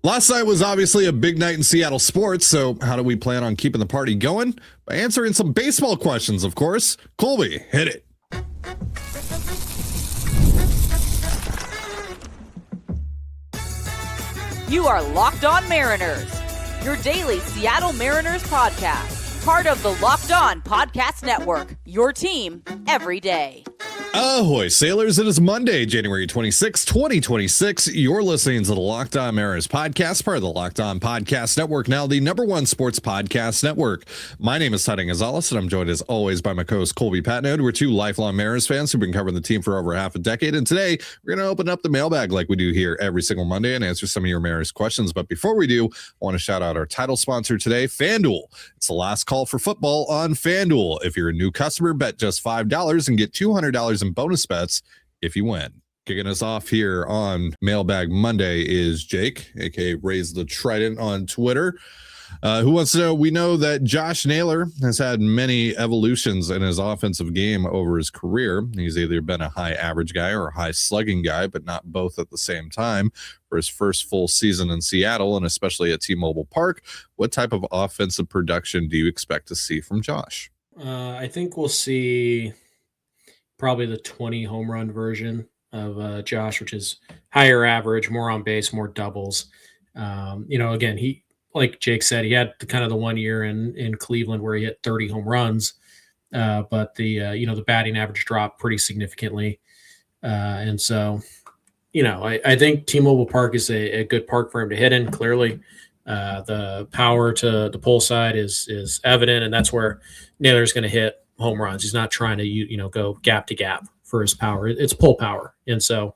Last night was obviously a big night in Seattle sports, so how do we plan on keeping the party going? By answering some baseball questions, of course. Colby, hit it. You are Locked On Mariners, your daily Seattle Mariners podcast, part of the Locked On Podcast Network, your team every day. Ahoy, sailors. It is Monday, January 26, 2026. You're listening to the Locked On Mariners podcast, part of the Locked On Podcast Network, now the #1 sports podcast network. My name is Tony Gonzalez, and I'm joined as always by my co-host Colby Patnode. We're two lifelong Mariners fans who've been covering the team for over half a decade, and today we're going to open up the mailbag like we do here every single Monday and answer some of your Mariners questions. But before we do, I want to shout out our title sponsor today, FanDuel. It's the last call for football on FanDuel. If you're a new customer, bet just $5 and get $200 in bonus bets if you win. Kicking us off here on Mailbag Monday is Jake, aka Raise the Trident on Twitter, who wants to know, we know that Josh Naylor has had many evolutions in his offensive game over his career. He's either been a high average guy or a high slugging guy, but not both at the same time. For his first full season in Seattle, and especially at T-Mobile Park, what type of offensive production do you expect to see from Josh? I think we'll see probably the 20 home run version of Josh, which is higher average, more on base, more doubles. Again, he, like Jake said, he had kind of the 1 year in Cleveland where he hit 30 home runs, but the batting average dropped pretty significantly. And so, I think T-Mobile Park is a good park for him to hit in. Clearly, the power to the pull side is evident, and that's where Naylor's going to hit home runs. He's not trying to go gap to gap for his power. It's pull power, and so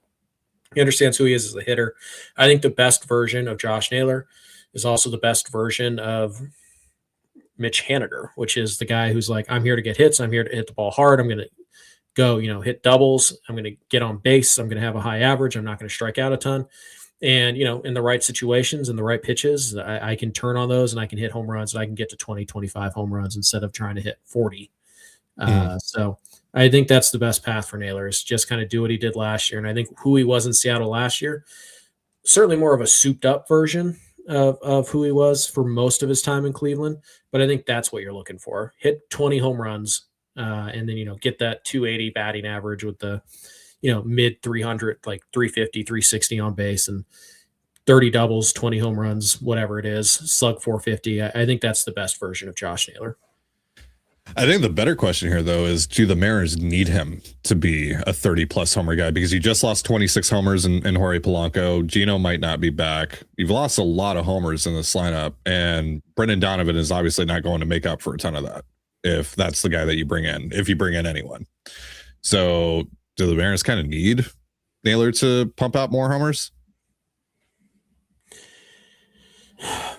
he understands who he is as a hitter. I think the best version of Josh Naylor is also the best version of Mitch Haniger, which is the guy who's like, I'm here to get hits. I'm here to hit the ball hard. I'm going to go, hit doubles. I'm going to get on base. I'm going to have a high average. I'm not going to strike out a ton. And, in the right situations and the right pitches, I can turn on those and I can hit home runs, and I can get to 20, 25 home runs instead of trying to hit 40. So I think that's the best path for Naylor, is just kind of do what he did last year. And I think who he was in Seattle last year, certainly more of a souped up version of who he was for most of his time in Cleveland. But I think that's what you're looking for. Hit 20 home runs and then, get that 280 batting average with the, mid 300, like 350, 360 on base, and 30 doubles, 20 home runs, whatever it is, slug 450. I think that's the best version of Josh Naylor. I think the better question here, though, is do the Mariners need him to be a 30-plus homer guy? Because you just lost 26 homers in Jorge Polanco. Gino might not be back. You've lost a lot of homers in this lineup, and Brendan Donovan is obviously not going to make up for a ton of that if that's the guy that you bring in, if you bring in anyone. So do the Mariners kind of need Naylor to pump out more homers?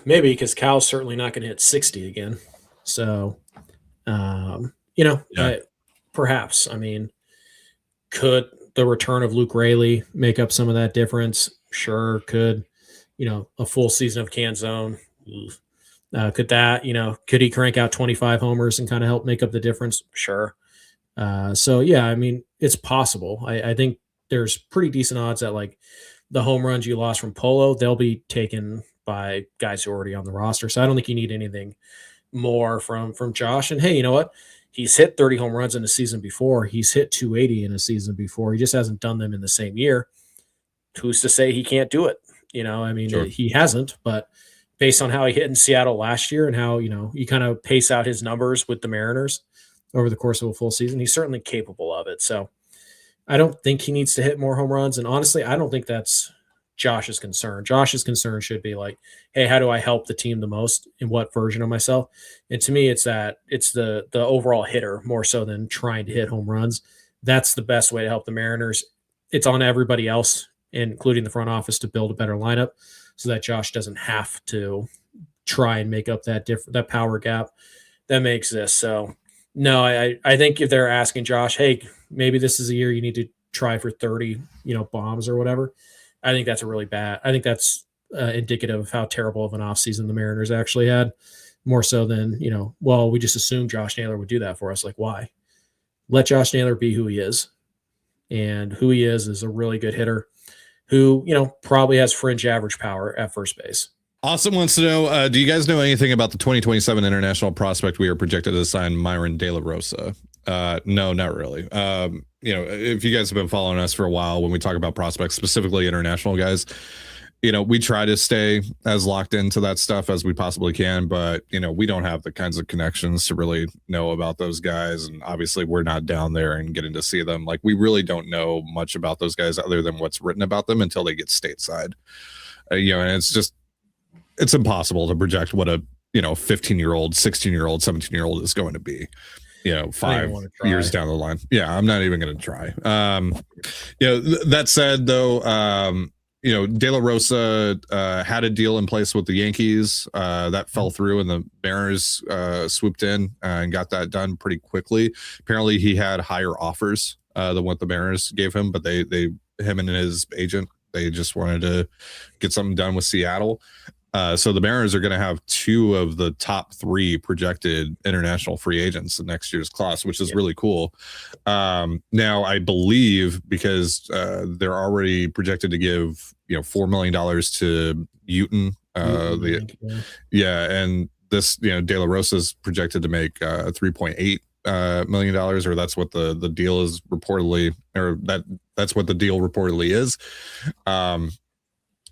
Maybe, because Cal's certainly not going to hit 60 again. So... perhaps. I mean, could the return of Luke Raley make up some of that difference? Sure. Could, a full season of Canzone, could that, could he crank out 25 homers and kind of help make up the difference? Sure. It's possible. I think there's pretty decent odds that, like, the home runs you lost from Polo, they'll be taken by guys who are already on the roster. So I don't think you need anything more from Josh. And hey, you know what? He's hit 30 home runs in a season before. He's hit 280 in a season before. He just hasn't done them in the same year. Who's to say he can't do it? Sure. He hasn't, but based on how he hit in Seattle last year and how, you kind of pace out his numbers with the Mariners over the course of a full season, he's certainly capable of it. So I don't think he needs to hit more home runs. And honestly, I don't think that's Josh's concern. Josh's concern should be like, hey, how do I help the team the most in what version of myself? And to me, it's the overall hitter more so than trying to hit home runs. That's the best way to help the Mariners. It's on everybody else, including the front office, to build a better lineup so that Josh doesn't have to try and make up that power gap that may exist. So no, I think if they're asking Josh, hey, maybe this is a year you need to try for 30, bombs or whatever, I think that's indicative of how terrible of an offseason the Mariners actually had, more so than, we just assumed Josh Naylor would do that for us. Like, why? Let Josh Naylor be who he is. And who he is a really good hitter. who, probably has fringe average power at first base. Austin wants to know, do you guys know anything about the 2027 international prospect we are projected to sign, Myron De La Rosa? No, not really. If you guys have been following us for a while, when we talk about prospects, specifically international guys, we try to stay as locked into that stuff as we possibly can, but we don't have the kinds of connections to really know about those guys. And obviously we're not down there and getting to see them. Like, we really don't know much about those guys other than what's written about them until they get stateside. And it's impossible to project what a 15-year-old, 16-year-old, 17-year-old is going to be 5 years down the line. Yeah, I'm not even going to try. That said, though, De La Rosa had a deal in place with the Yankees that fell through, and the Mariners swooped in and got that done pretty quickly. Apparently he had higher offers than what the Mariners gave him, but him and his agent, they just wanted to get something done with Seattle. So the Mariners are going to have 2 of the top 3 projected international free agents in next year's class, which is really cool. Now, I believe because they're already projected to give $4 million to Uton. And this De La Rosa is projected to make $3.8 million, or that's what the deal is reportedly, or that's what the deal reportedly is.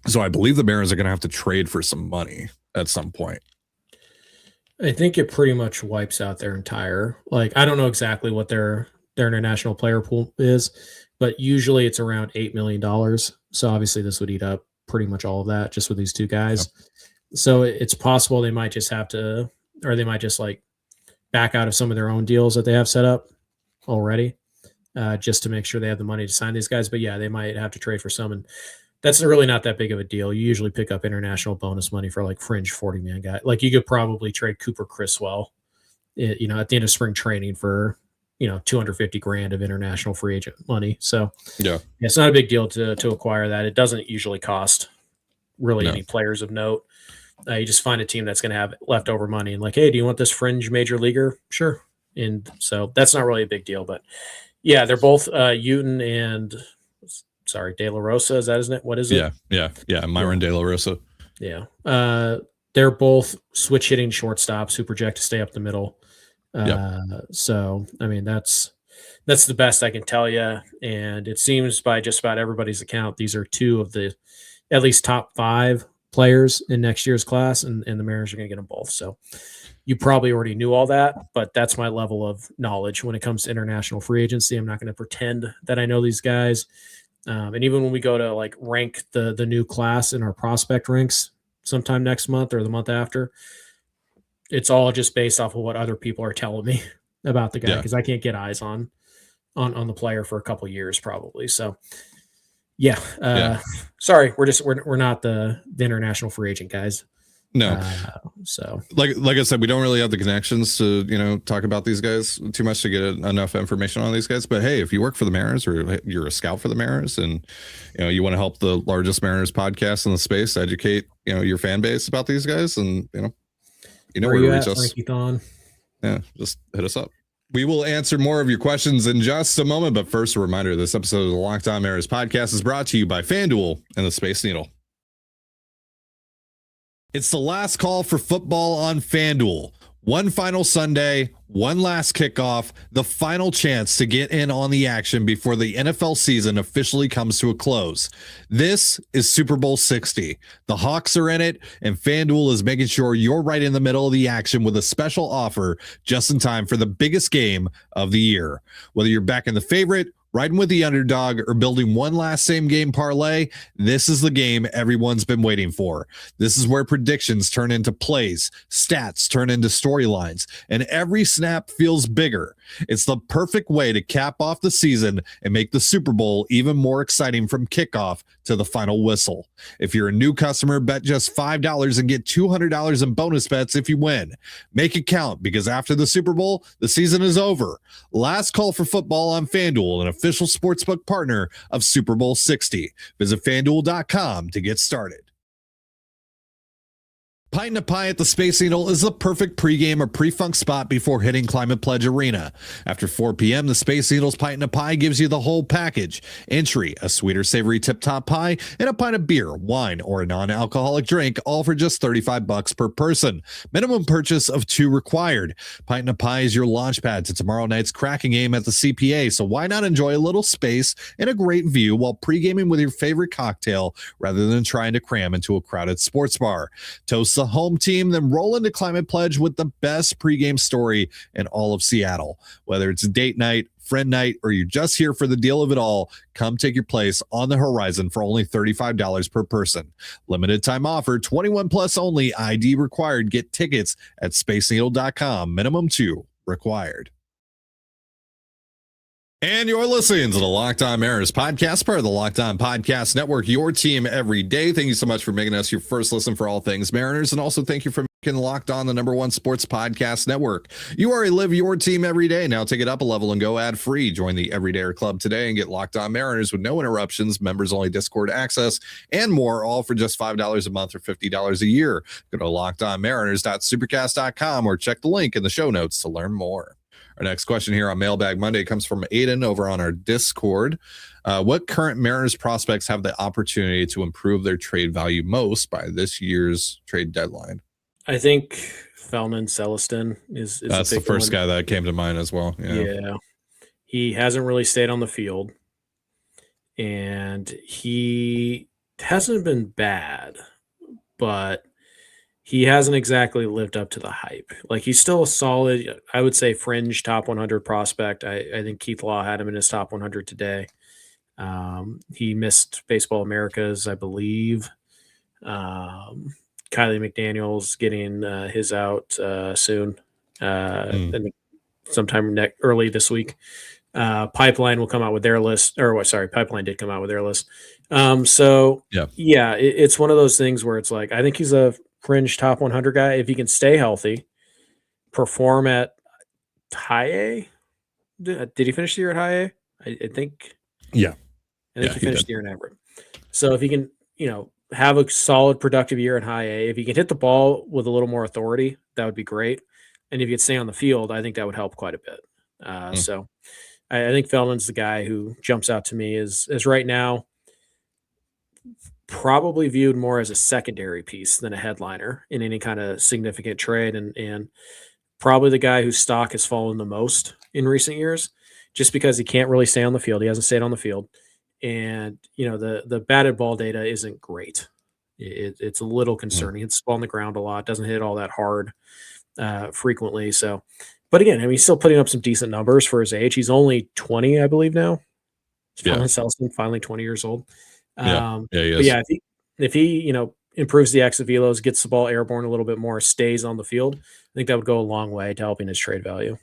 So I believe the Mariners are going to have to trade for some money at some point. I think it pretty much wipes out their entire, I don't know exactly what their international player pool is, but usually it's around $8 million. So obviously this would eat up pretty much all of that just with these 2 guys. Yep. So it's possible they might just have to, or they might just back out of some of their own deals that they have set up already, just to make sure they have the money to sign these guys. But yeah, they might have to trade for some, and that's really not that big of a deal. You usually pick up international bonus money for fringe 40-man guy. You could probably trade Cooper Criswell, at the end of spring training for, $250,000 of international free agent money. So yeah, it's not a big deal to acquire that. It doesn't usually cost really any players of note. You just find a team that's going to have leftover money and hey, do you want this fringe major leaguer? Sure. And so that's not really a big deal, but yeah, they're both Uton and De La Rosa. Is that, isn't it? What is it? Yeah. Myron De La Rosa. Yeah. They're both switch hitting shortstops who project to stay up the middle. So, I mean, that's the best I can tell you. And it seems by just about everybody's account, these are 2 of the at least top 5 players in next year's class, and the Mariners are going to get them both. So you probably already knew all that, but that's my level of knowledge when it comes to international free agency. I'm not going to pretend that I know these guys. And even when we go to rank the new class in our prospect ranks sometime next month or the month after, it's all just based off of what other people are telling me about the guy, because I can't get eyes on the player for a couple years probably. So sorry, we're not the international free agent guys. No. So like I said, we don't really have the connections to, talk about these guys too much to get enough information on these guys. But hey, if you work for the Mariners or you're a scout for the Mariners and, you want to help the largest Mariners podcast in the space, educate, your fan base about these guys, and, where to reach us. Yeah, just hit us up. We will answer more of your questions in just a moment. But first, a reminder, this episode of the Locked On Mariners podcast is brought to you by FanDuel and the Space Needle. It's the last call for football on FanDuel. One final Sunday, one last kickoff, the final chance to get in on the action before the NFL season officially comes to a close. This is Super Bowl 60. The Hawks are in it, and FanDuel is making sure you're right in the middle of the action with a special offer just in time for the biggest game of the year. Whether you're backing the favorite, riding with the underdog, or building one last same game parlay, this is the game everyone's been waiting for. This is where predictions turn into plays, stats turn into storylines, and every snap feels bigger. It's the perfect way to cap off the season and make the Super Bowl even more exciting from kickoff to the final whistle. If you're a new customer, bet just $5 and get $200 in bonus bets if you win. Make it count, because after the Super Bowl, the season is over. Last call for football on FanDuel, an official sportsbook partner of Super Bowl 60. Visit FanDuel.com to get started. Pint and a Pie at the Space Needle is the perfect pregame or pre-funk spot before hitting Climate Pledge Arena. After 4 p.m., the Space Needle's Pint and a Pie gives you the whole package. Entry, a sweeter, savory tip-top pie, and a pint of beer, wine, or a non-alcoholic drink, all for just $35 per person. Minimum purchase of 2 required. Pint and a Pie is your launch pad to tomorrow night's cracking game at the CPA, so why not enjoy a little space and a great view while pre-gaming with your favorite cocktail rather than trying to cram into a crowded sports bar. Toast the home team, then roll into Climate Pledge with the best pregame story in all of Seattle. Whether it's a date night, friend night, or you're just here for the deal of it all, come take your place on the horizon for only $35 per person. Limited time offer, 21 plus only, ID required. Get tickets at spaceneedle.com. Minimum 2 required. And you're listening to the Locked On Mariners podcast, part of the Locked On Podcast Network, your team every day. Thank you so much for making us your first listen for all things Mariners. And also thank you for making Locked On the #1 sports podcast network. You already live your team every day. Now take it up a level and go ad free. Join the Everydayer Club today and get Locked On Mariners with no interruptions, members only Discord access, and more, all for just $5 a month or $50 a year. Go to lockedonmariners.supercast.com or check the link in the show notes to learn more. Our next question here on Mailbag Monday comes from Aiden over on our Discord. What current Mariners prospects have the opportunity to improve their trade value most by this year's trade deadline? I think Felman Celestin is that's the first guy that came to mind as well. Yeah. He hasn't really stayed on the field, and he hasn't been bad, but he hasn't exactly lived up to the hype. Like, he's still a solid, I would say, fringe top 100 prospect. I think Keith Law had him in his top 100 today. He missed Baseball Americas, I believe. Kylie McDaniel's getting his out soon, sometime early this week. Pipeline will come out with their list, Pipeline did come out with their list. It's one of those things where it's like, I think he's a fringe top 100 guy. If he can stay healthy, perform at high A. Did he finish the year at high A? I think. Yeah. I think he finished the year in Everett. So if he can, have a solid productive year at high A, if he can hit the ball with a little more authority, that would be great. And if he could stay on the field, I think that would help quite a bit. So I think Feldman's the guy who jumps out to me as right now probably viewed more as a secondary piece than a headliner in any kind of significant trade, and probably the guy whose stock has fallen the most in recent years, just because he can't really stay on the field. He hasn't stayed on the field, and the batted ball data isn't great. It's a little concerning. Hits the ball on the ground a lot, doesn't hit all that hard frequently. So, but again, he's still putting up some decent numbers for his age. He's only 20, I believe now. Celestin, finally 20 years old. He is. But if he improves the exit velos, gets the ball airborne a little bit more, stays on the field, I think that would go a long way to helping his trade value.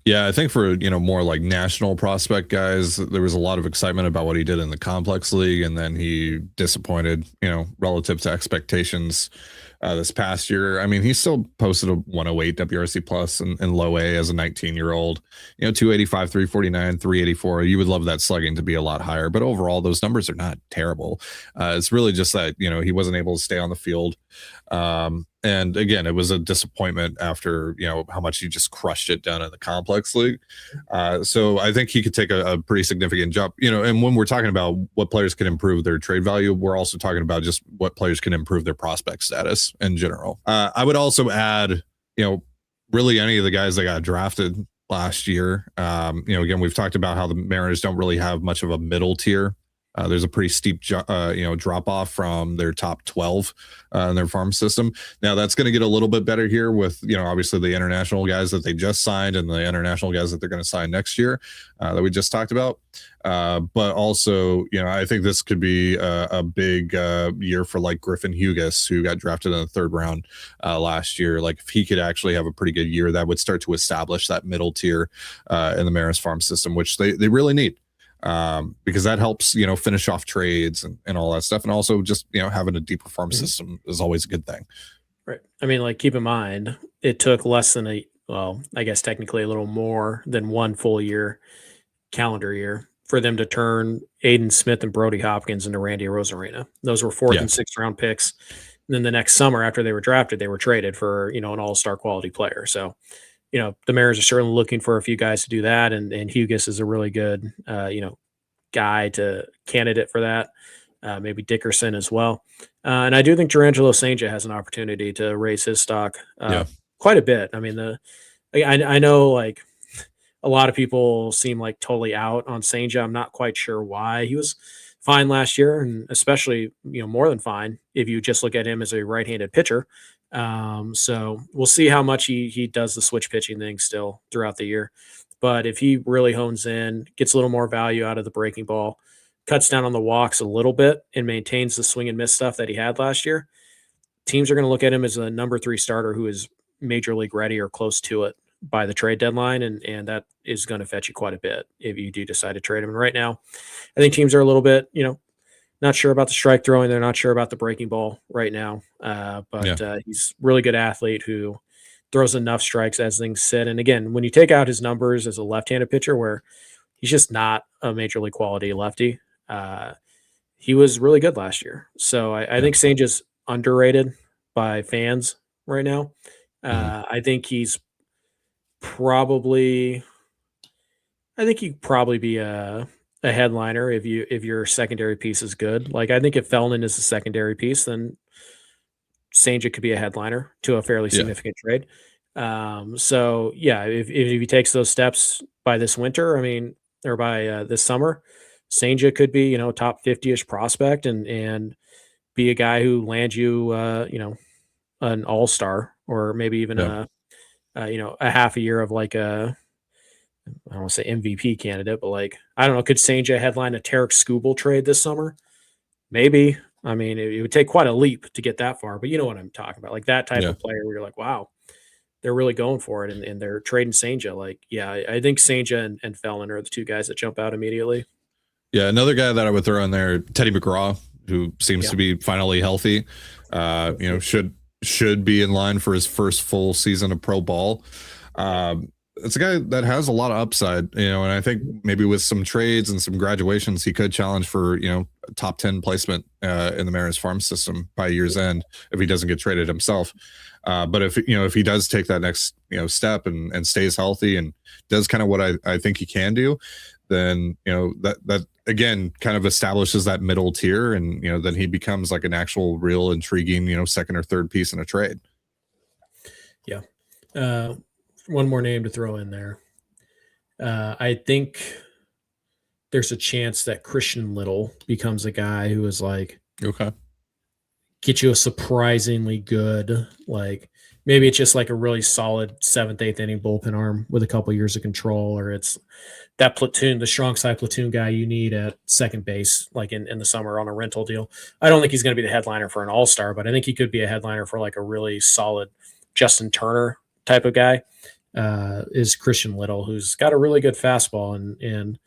Yeah, I think for more like national prospect guys, there was a lot of excitement about what he did in the complex league, and then he disappointed, relative to expectations this past year. I mean, he still posted a 108 WRC plus in low A as a 19-year-old, 285, 349, 384. You would love that slugging to be a lot higher, but overall those numbers are not terrible. It's really just that, he wasn't able to stay on the field. And again, it was a disappointment after, how much he just crushed it down in the complex league. So I think he could take a pretty significant jump, and when we're talking about what players can improve their trade value, we're also talking about just what players can improve their prospect status in general. I would also add, really any of the guys that got drafted last year. Again, we've talked about how the Mariners don't really have much of a middle tier. There's a pretty steep, drop off from their top 12 in their farm system. Now that's going to get a little bit better here with, obviously the international guys that they just signed and the international guys that they're going to sign next year that we just talked about. But also, I think this could be a big year for like Griffin Hughes, who got drafted in the 3rd round last year. Like, if he could actually have a pretty good year, that would start to establish that middle tier in the Mariners farm system, which they really need. Because that helps, finish off trades and all that stuff. And also just, having a deeper farm system is always a good thing. Right. I mean, like, keep in mind, it took less than I guess technically a little more than one full calendar year for them to turn Aiden Smith and Brody Hopkins into Randy Arozarena. Those were 4th and 6th round picks. And then the next summer after they were drafted, they were traded for, an all-star quality player. So, the Mariners are certainly looking for a few guys to do that. And Hughes is a really good, candidate for that. Maybe Dickerson as well. And I do think Durangelo Sanger has an opportunity to raise his stock quite a bit. I mean, I know like a lot of people seem like totally out on Sanger. I'm not quite sure why. He was fine last year, and especially, more than fine if you just look at him as a right-handed pitcher. So we'll see how much he does the switch pitching thing still throughout the year. But if he really hones in, gets a little more value out of the breaking ball, cuts down on the walks a little bit, and maintains the swing and miss stuff that he had last year, teams are going to look at him as a number 3 starter who is major league ready or close to it by the trade deadline. And that is going to fetch you quite a bit if you do decide to trade him. And right now, I think teams are a little bit, not sure about the strike throwing. They're not sure about the breaking ball right now. But he's a really good athlete who throws enough strikes as things sit. And again, when you take out his numbers as a left-handed pitcher where he's just not a major league quality lefty, he was really good last year. So I think Sanger's underrated by fans right now. I think he'd probably be a headliner if your secondary piece is good. Like I think if Felnin is a secondary piece, then Sanger could be a headliner to a fairly significant trade. So yeah, if he takes those steps by this winter, or by this summer, Sanger could be, top 50-ish prospect and be a guy who lands you, an all-star or maybe even a half a year of like I don't want to say MVP candidate, but like, I don't know, could Sanger headline a Tarek Skubal trade this summer? Maybe. It would take quite a leap to get that far, but you know what I'm talking about. Like that type of player where you're like, wow, they're really going for it and they're trading Sanger. Like, yeah, I think Sanger and Felnin are the 2 guys that jump out immediately. Yeah, another guy that I would throw in there, Teddy McGraw, who seems to be finally healthy. Should be in line for his first full season of pro ball. It's a guy that has a lot of upside, and I think maybe with some trades and some graduations, he could challenge for, top 10 placement in the Mariners farm system by year's end if he doesn't get traded himself. But if he does take that next, step and stays healthy and does kind of what I think he can do, then, that again kind of establishes that middle tier and, then he becomes like an actual real intriguing, second or third piece in a trade. Yeah. One more name to throw in there. I think there's a chance that Christian Little becomes a guy who is like, get you a surprisingly good, like maybe it's just like a really solid 7th, 8th inning bullpen arm with a couple years of control, or it's that platoon, the strong side platoon guy you need at second base, like in the summer on a rental deal. I don't think he's going to be the headliner for an all-star, but I think he could be a headliner for like a really solid Justin Turner type of guy. Is Christian Little, who's got a really good fastball and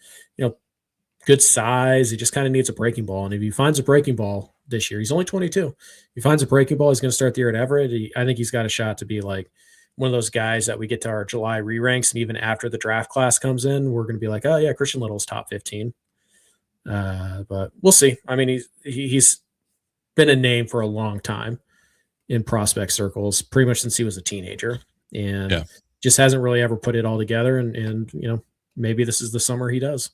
good size. He just kind of needs a breaking ball. And if he finds a breaking ball this year, he's only 22. If he finds a breaking ball, he's going to start the year at Everett. I think he's got a shot to be like one of those guys that we get to our July re-ranks. And even after the draft class comes in, we're going to be like, oh yeah, Christian Little's top 15. But we'll see. He's been a name for a long time in prospect circles, pretty much since he was a teenager. And just hasn't really ever put it all together. And maybe this is the summer he does.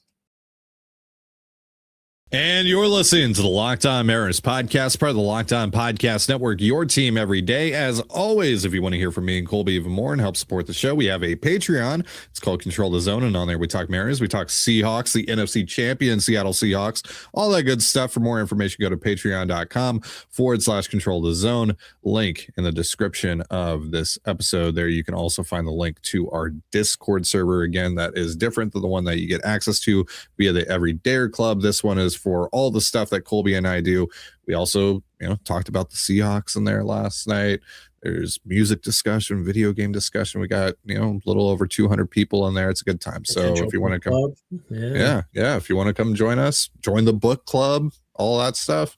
And you're listening to the Locked On Mariners podcast, part of the Locked On Podcast Network, your team every day. As always, if you want to hear from me and Colby even more and help support the show, we have a Patreon. It's called Control the Zone, and on there we talk Mariners, we talk Seahawks, the NFC champion Seattle Seahawks, all that good stuff. For more information, go to patreon.com/Control the Zone. Link in the description of this episode. There you can also find the link to our Discord server. Again, that is different than the one that you get access to via the Everydayer Club. This one is for all the stuff that Colby and I do. We also, talked about the Seahawks in there last night. There's music discussion, video game discussion. We got, a little over 200 people in there. It's a good time. So if you want to come, if you want to come join us, join the book club, all that stuff,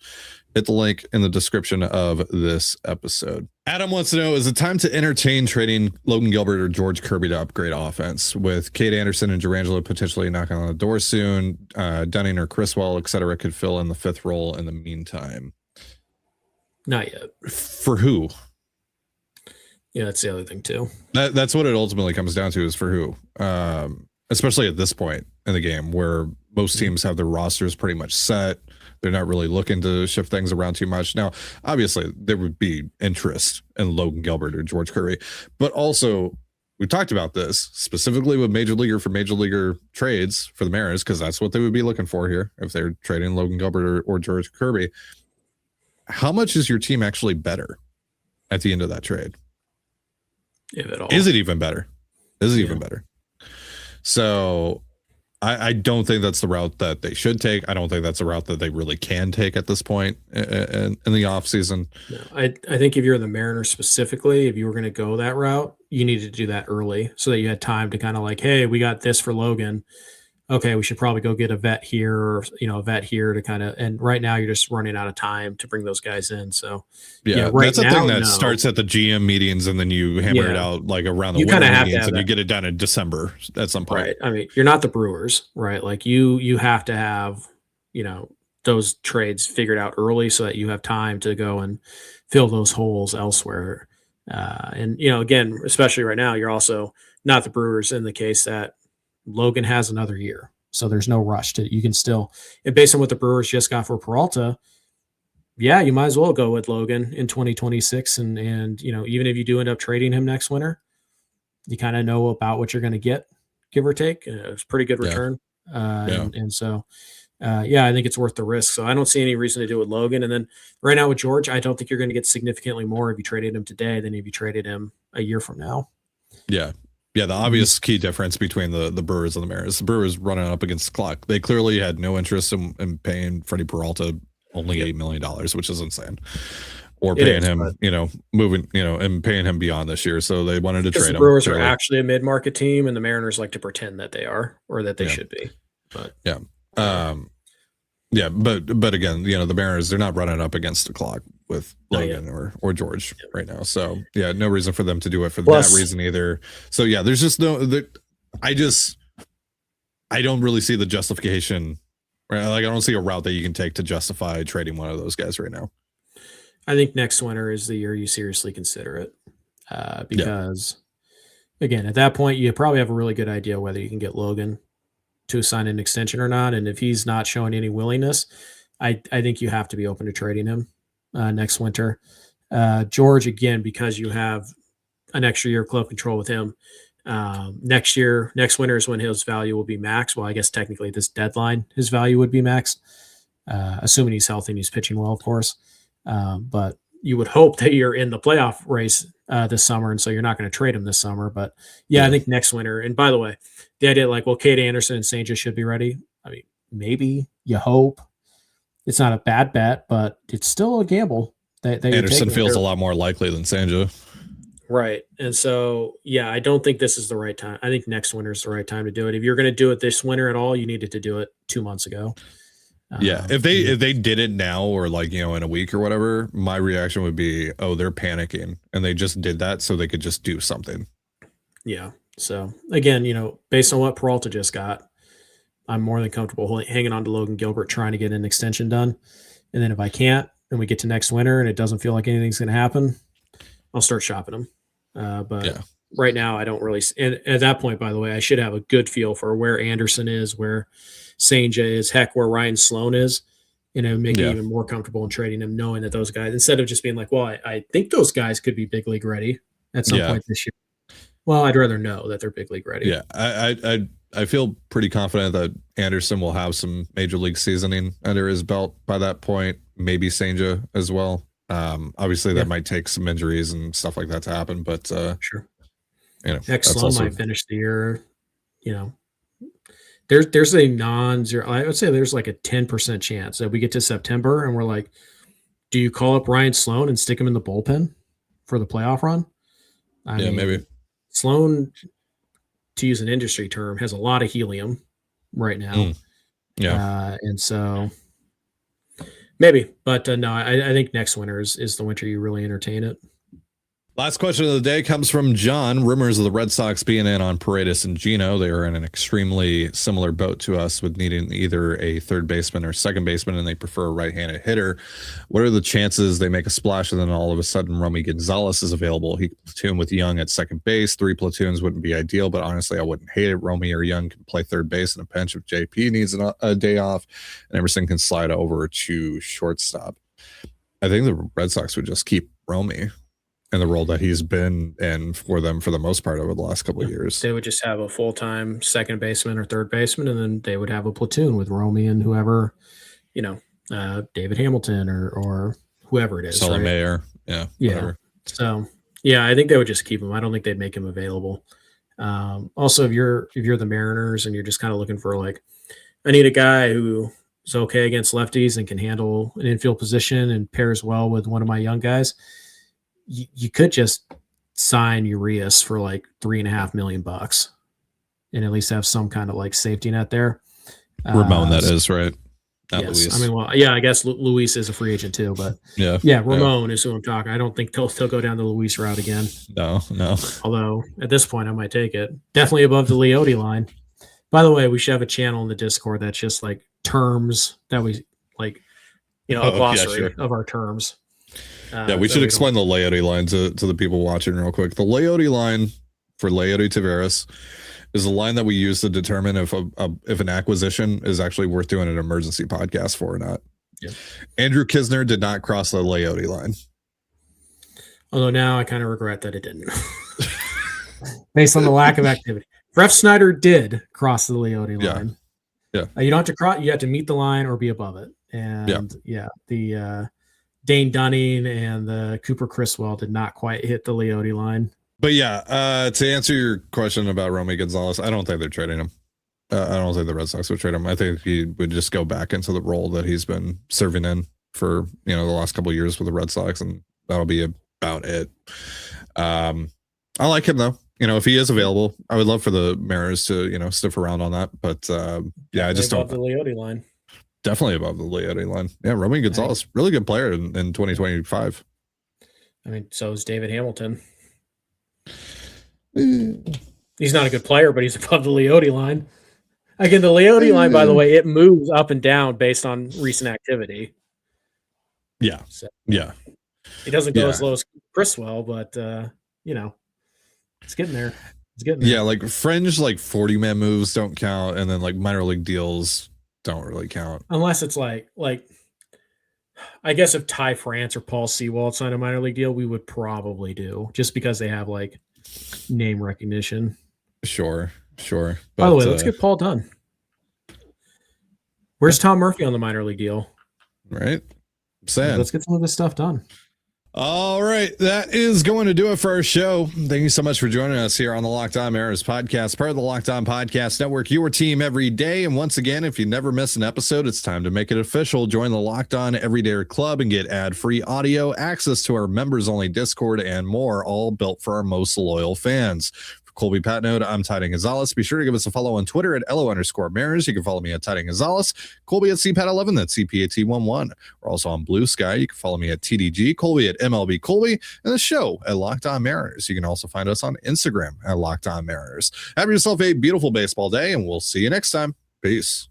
hit the link in the description of this episode. Adam wants to know, is it time to entertain trading Logan Gilbert or George Kirby to upgrade offense with Cade Anderson and Durangelo potentially knocking on the door soon? Dunning or Criswell, et cetera, could fill in the 5th role in the meantime. Not yet. For who? Yeah, that's the other thing too. That's what it ultimately comes down to, is for who. Especially at this point in the game where most teams have their rosters pretty much set. They're not really looking to shift things around too much. Now, obviously, there would be interest in Logan Gilbert or George Kirby, but also we talked about this specifically with major leaguer trades for the Mariners, because that's what they would be looking for here if they're trading Logan Gilbert or George Kirby. How much is your team actually better at the end of that trade? If at all. Is it even better? Even better? So I don't think that's the route that they should take. I don't think that's a route that they really can take at this point in the offseason. No, I think if you're the Mariners specifically, if you were going to go that route, you needed to do that early so that you had time to kind of like, hey, we got this for Logan. Okay, we should probably go get a vet here, or a vet here to kind of. And right now, you're just running out of time to bring those guys in. So right that's a thing that starts at the GM meetings, and then you hammer it out like around the winter meetings, and you get it done in December at some point. Right. I mean, you're not the Brewers, right? Like you have to have those trades figured out early so that you have time to go and fill those holes elsewhere. And again, especially right now, you're also not the Brewers in the case that Logan has another year. So there's no rush to, you can still, and based on what the Brewers just got for Peralta, yeah, you might as well go with Logan in 2026. And even if you do end up trading him next winter, you kind of know about what you're going to get, give or take. It's pretty good return. And so, I think it's worth the risk. So I don't see any reason to do it with Logan. And then right now with George, I don't think you're going to get significantly more if you traded him today than if you traded him a year from now. Yeah. Yeah, the obvious key difference between the Brewers and the Mariners. The Brewers running up against the clock. They clearly had no interest in paying Freddie Peralta only $8 million, which is insane. Or paying him, moving, and paying him beyond this year. So they wanted to trade him. The Brewers are actually a mid-market team, and the Mariners like to pretend that they are, or that they should be. But but again, the Mariners, they're not running up against the clock with Logan or George right now. So no reason for them to do it for that reason either. So there's just I don't really see the justification, right? Like I don't see a route that you can take to justify trading one of those guys right now. I think next winter is the year you seriously consider it, because again, at that point, you probably have a really good idea whether you can get Logan to sign an extension or not. And if he's not showing any willingness, I think you have to be open to trading him next winter. George, again, because you have an extra year of club control with him, next winter is when his value will be max. Well, I guess technically this deadline, his value would be maxed, assuming he's healthy and he's pitching well, of course. But you would hope that you're in the playoff race this summer, and so you're not going to trade him this summer. But I think next winter. And by the way, the idea Cade Anderson and Senja should be ready. I mean, maybe you hope. It's not a bad bet, but it's still a gamble. That Anderson feels a lot more likely than Senja. Right. And so, I don't think this is the right time. I think next winter is the right time to do it. If you're going to do it this winter at all, you needed to do it 2 months ago. If they did it now or in a week or whatever, my reaction would be, oh, they're panicking, and they just did that so they could just do something. Yeah. So again, based on what Peralta just got, I'm more than comfortable hanging on to Logan Gilbert, trying to get an extension done. And then if I can't, and we get to next winter and it doesn't feel like anything's going to happen, I'll start shopping them. But right now I don't really, and at that point, by the way, I should have a good feel for where Anderson is, where Senja is, heck, where Ryan Sloan is, make me even more comfortable in trading him, knowing that those guys, instead of just being like, well, I think those guys could be big league ready at some point this year. Well, I'd rather know that they're big league ready. Yeah, I feel pretty confident that Anderson will have some major league seasoning under his belt by that point. Maybe Senja as well. Obviously, that might take some injuries and stuff like that to happen, but sure. Heck, Sloan might finish the year. There's a non-zero. I would say there's like a 10% chance that we get to September and we're like, do you call up Ryan Sloan and stick him in the bullpen for the playoff run? I mean, maybe. Sloan, to use an industry term, has a lot of helium right now. And so maybe, but no, I think next winter is the winter you really entertain it. Last question of the day comes from John. Rumors of the Red Sox being in on Paredes and Gino. They are in an extremely similar boat to us with needing either a third baseman or second baseman, and they prefer a right-handed hitter. What are the chances they make a splash and then all of a sudden Romy Gonzalez is available? He can platoon with Young at second base. 3 platoons wouldn't be ideal, but honestly, I wouldn't hate it. Romy or Young can play third base in a pinch if JP needs a day off, and Emerson can slide over to shortstop. I think the Red Sox would just keep Romy in the role that he's been in for them for the most part over the last couple of years. They would just have a full-time second baseman or third baseman, and then they would have a platoon with Romy and whoever, David Hamilton or whoever it is. Sully right? Mayer. Yeah. Whatever. So, I think they would just keep him. I don't think they'd make him available. Also, if you're the Mariners and you're just kind of looking for I need a guy who is okay against lefties and can handle an infield position and pairs well with one of my young guys, you could just sign Urias for $3.5 million and at least have some kind of safety net there. Ramon, that is right. Not yes. Luis. I guess Luis is a free agent too, but Ramon is who I'm talking. I don't think they'll go down the Luis route again. No. Although at this point I might take it. Definitely above the Leote line. By the way, we should have a channel in the Discord that's just terms that we a glossary of our terms. We should explain the Leote line to the people watching real quick. The Leote line for Leote Taveras is a line that we use to determine if an acquisition is actually worth doing an emergency podcast for or not. Yeah. Andrew Kisner did not cross the Leote line. Although now I kind of regret that it didn't. Based on the lack of activity. Ref Snyder did cross the Leote line. Yeah. You don't have to cross, you have to meet the line or be above it. And the Dane Dunning and the Cooper Criswell did not quite hit the Leote line. But to answer your question about Romy Gonzalez, I don't think they're trading him. I don't think the Red Sox would trade him. I think he would just go back into the role that he's been serving in for the last couple of years with the Red Sox, and that'll be about it. I like him though. If he is available, I would love for the Mariners to stiff around on that. But I just don't. The Leote line. Definitely above the Leote line. Yeah, Romy Gonzalez, really good player in 2025. So is David Hamilton. He's not a good player, but he's above the Leote line. Again, the Leote line, by the way, it moves up and down based on recent activity. Yeah. So, yeah. It doesn't go as low as Criswell, but it's getting there. It's getting there. Yeah, fringe 40-man moves don't count, and then minor league deals don't really count. Unless it's I guess if Ty France or Paul Sewald signed a minor league deal, we would probably do, just because they have name recognition. Sure. But, by the way, let's get Paul done. Where's Tom Murphy on the minor league deal? Right. Sad. Let's get some of this stuff done. All right, that is going to do it for our show. Thank you so much for joining us here on the Locked On Mariners podcast, part of the Locked On Podcast Network, your team every day. And once again, if you never miss an episode, it's time to make it official. Join the Locked On Everyday Club and get ad-free audio, access to our members-only Discord, and more, all built for our most loyal fans. Colby Patnode, I'm Titan Gonzalez. Be sure to give us a follow on Twitter at @LO_Mariners. You can follow me at Titan Gonzalez. Colby at CPAT11, that's CPAT11. We're also on Blue Sky. You can follow me at TDG, Colby at MLB Colby, and the show at Locked On Mariners. You can also find us on Instagram at Locked On Mariners. Have yourself a beautiful baseball day, and we'll see you next time. Peace.